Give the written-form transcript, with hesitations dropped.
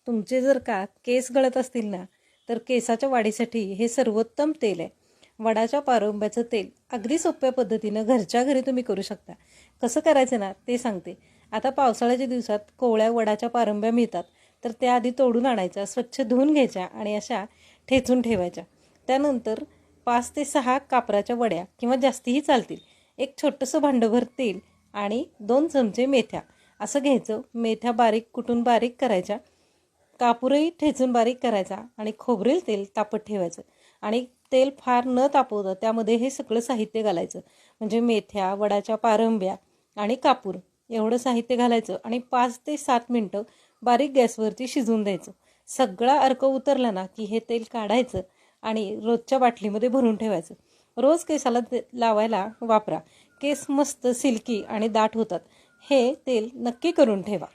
तुमचे जर का केस गळत असतील ना, तर केसाच्या वाढीसाठी हे सर्वोत्तम तेल आहे. वडाच्या पारंब्याचं तेल अगदी सोप्या पद्धतीनं घरच्या घरी तुम्ही करू शकता. कसं करायचं ना ते सांगते. आता पावसाळ्याच्या दिवसात कोवळ्या वडाच्या पारंब्या मिळतात, तर त्या आधी तोडून आणायच्या, स्वच्छ धुवून घ्यायच्या आणि अशा ठेचून ठेवायच्या. त्यानंतर 5 ते 6 कापराच्या वड्या किंवा जास्तीही चालतील. एक छोटंसं भांडंभर तेल आणि 2 चमचे मेथ्या असं घ्यायचं. मेथ्या बारीक कुटून बारीक करायच्या. कापूरही ठेचून बारीक करायचा आणि खोबरेल तेल तापत ठेवायचं आणि तेल फार न तापवता त्यामध्ये हे सगळं साहित्य घालायचं. म्हणजे मेथ्या, वडाच्या पारंब्या आणि कापूर एवढं साहित्य घालायचं आणि 5 ते 7 मिनटं बारीक गॅसवरती शिजवून द्यायचं. सगळा अर्क उतरला ना की हे तेल काढायचं आणि रोजच्या बाटलीमध्ये भरून ठेवायचं. रोज केसाला लावायला वापरा. केस मस्त सिल्की आणि दाट होतात. हे तेल नक्की करून ठेवा.